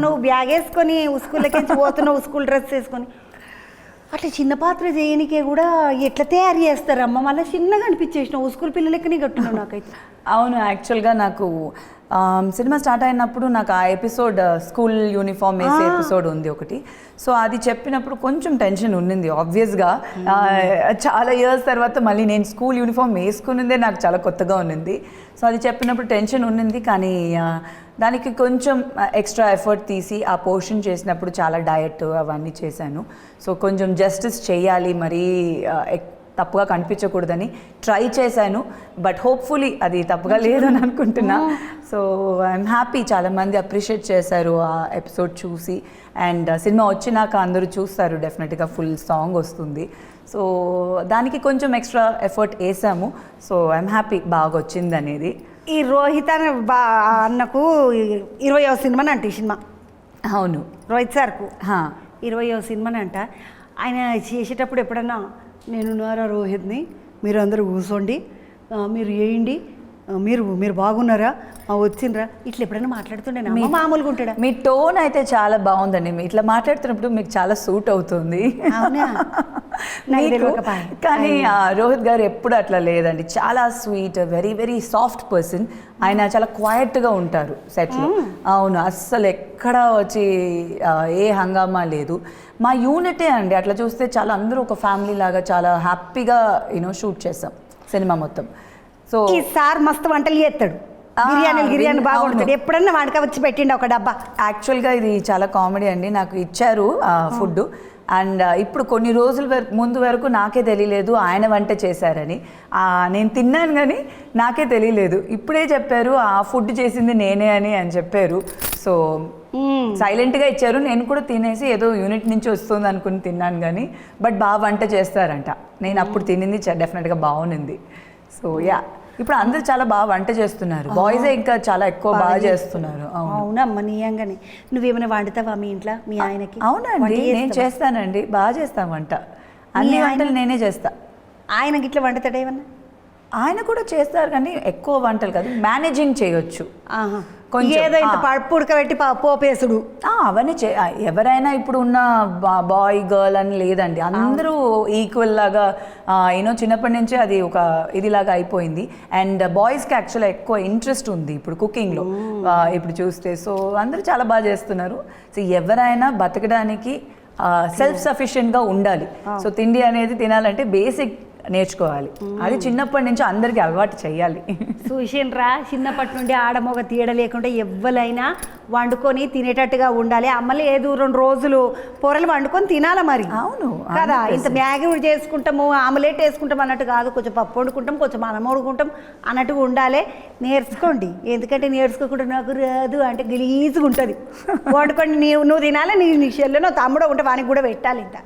నువ్వు బ్యాగ్ వేసుకొని స్కూల్లోకి పోతున్నావు, స్కూల్ డ్రెస్ వేసుకొని. అట్లా చిన్న పాత్ర చేయనికే కూడా ఎట్లా తయారు చేస్తారమ్మ? మళ్ళీ చిన్నగా అనిపించేసినావు, స్కూల్ పిల్లలకి కట్టున్నావు నాకైతే. అవును, యాక్చువల్గా నాకు సినిమా స్టార్ట్ అయినప్పుడు నాకు ఆ ఎపిసోడ్ స్కూల్ యూనిఫామ్ వేసే ఎపిసోడ్ ఉంది ఒకటి. సో అది చెప్పినప్పుడు కొంచెం టెన్షన్ ఉన్నింది ఆబ్వియస్గా. చాలా ఇయర్స్ తర్వాత మళ్ళీ నేను స్కూల్ యూనిఫామ్ వేసుకున్నదే నాకు చాలా కొత్తగా ఉన్నింది. సో అది చెప్పినప్పుడు టెన్షన్ ఉన్నింది, కానీ దానికి కొంచెం ఎక్స్ట్రా ఎఫర్ట్ తీసి ఆ పోర్షన్ చేసినప్పుడు చాలా డయట్ అవన్నీ చేశాను. సో కొంచెం జస్టిస్ చేయాలి, మరీ తప్పుగా కనిపించకూడదని ట్రై చేశాను. బట్ హోప్ఫుల్లీ అది తప్పుగా లేదని అనుకుంటున్నా. సో ఐఎమ్ హ్యాపీ, చాలామంది అప్రిషియేట్ చేశారు ఆ ఎపిసోడ్ చూసి. అండ్ సినిమా వచ్చినాక అందరూ చూస్తారు, డెఫినెట్గా ఫుల్ సాంగ్ వస్తుంది. సో దానికి కొంచెం ఎక్స్ట్రా ఎఫర్ట్ వేసాము. సో ఐఎమ్ హ్యాపీ బాగా వచ్చింది అనేది. ఈ రోహిత్ అన్నకు 20వ సినిమానంట ఈ సినిమా. అవును, రోహిత్ సార్కు 20వ సినిమానంట. ఆయన చేసేటప్పుడు ఎప్పుడన్నా నేనున్నారా రోహిత్ని, మీరు అందరూ కూర్చోండి, మీరు వేయండి, మీరు బాగున్నారా, వచ్చిండ్రా, ఇట్లా ఎప్పుడైనా మాట్లాడుతుండే మామూలుగా ఉంటాడా? మీ టోన్ అయితే చాలా బాగుందండి, ఇట్లా మాట్లాడుతున్నప్పుడు మీకు చాలా సూట్ అవుతుంది. కానీ రోహిత్ గారు ఎప్పుడు అట్లా లేదండి, చాలా sweet, very very soft person. ఆయన చాలా క్వైట్గా ఉంటారు సెట్లో. అవును, అస్సలు ఎక్కడ వచ్చి ఏ హంగామా లేదు. మా యూనిటే అండి, అట్లా చూస్తే చాలా అందరూ ఒక ఫ్యామిలీ లాగా చాలా హ్యాపీగా షూట్ చేసాం సినిమా మొత్తం. సో ఈ సార్ మస్తు వంటలు చేస్తాడు, బిర్యానీ బాగుంటుంది. ఎప్పుడన్నా వాడికి వచ్చి పెట్టిండు ఒక డబ్బా. యాక్చువల్గా ఇది చాలా కామెడీ అండి, నాకు ఇచ్చారు ఫుడ్. అండ్ ఇప్పుడు కొన్ని రోజుల ముందు వరకు నాకే తెలియలేదు ఆయన వంట చేశారని. నేను తిన్నాను కానీ నాకే తెలియలేదు. ఇప్పుడే చెప్పారు ఆ ఫుడ్ చేసింది నేనే అని చెప్పారు. సో సైలెంట్గా ఇచ్చారు, నేను కూడా తినేసి ఏదో యూనిట్ నుంచి వస్తుంది అనుకుని తిన్నాను కానీ, బట్ బాగా వంట చేస్తారంట. నేను అప్పుడు తినింది డెఫినెట్గా బాగుంది. సో యా, ఇప్పుడు అందరూ చాలా బాగా వంట చేస్తున్నారు, బాయ్సే ఇంకా చాలా ఎక్కువ బాగా చేస్తున్నారు. అవునమ్మా, నిజంగానే. నువ్వేమైనా వండుతావా మీ ఇంట్లో మీ ఆయనకి? అవునండి, నేను చేస్తానండి, బాగా చేస్తాను వంట. అన్ని వంటలు నేనే చేస్తా. ఆయనకి ఇట్లా వండుతాడు ఏమన్నా? ఆయన కూడా చేస్తారు కానీ ఎక్కువ వంటలు కాదు, మేనేజింగ్ చేయొచ్చు. ఏదో ఇంత పప్పు ఉడకబెట్టి పోపేసుడు అవన్నీ ఎవరైనా ఇప్పుడు ఉన్న బాయ్ గర్ల్ అని లేదండి, అందరూ ఈక్వల్ లాగా చిన్నప్పటి నుంచే అది ఒక ఇదిలాగా అయిపోయింది. అండ్ బాయ్స్కి యాక్చువల్గా ఎక్కువ ఇంట్రెస్ట్ ఉంది ఇప్పుడు కుకింగ్లో ఇప్పుడు చూస్తే. సో అందరూ చాలా బాగా చేస్తున్నారు. సో ఎవరైనా బతకడానికి సెల్ఫ్ సఫిషియెంట్గా ఉండాలి. సో తిండి అనేది తినాలంటే బేసిక్ నేర్చుకోవాలి, అది చిన్నప్పటి నుంచి అందరికీ అలవాటు చేయాలి. చూసిండ్రా, చిన్నప్పటి నుండి ఆడమొగ తీయడ లేకుండా ఎవ్వరైనా వండుకొని తినేటట్టుగా ఉండాలి. అమ్మలే ఏదో 2 రోజులు పొరలు వండుకొని తినాలి మరి. అవును కదా, ఇంత మ్యాగీ చేసుకుంటాము, ఆమ్లెట్ వేసుకుంటాం అన్నట్టు కాదు, కొంచెం పప్పు వండుకుంటాం, కొంచెం అన్నం వండుకుంటాం అన్నట్టుగా ఉండాలి. నేర్చుకోండి, ఎందుకంటే నేర్చుకోకుండా నాకు రాదు అంటే గలీజుగా ఉంటుంది. వండుకొని నువ్వు తినాలి, నీ చెల్లెనో తమ్ముడో ఉంటే వానికి కూడా పెట్టాలి. ఇంకా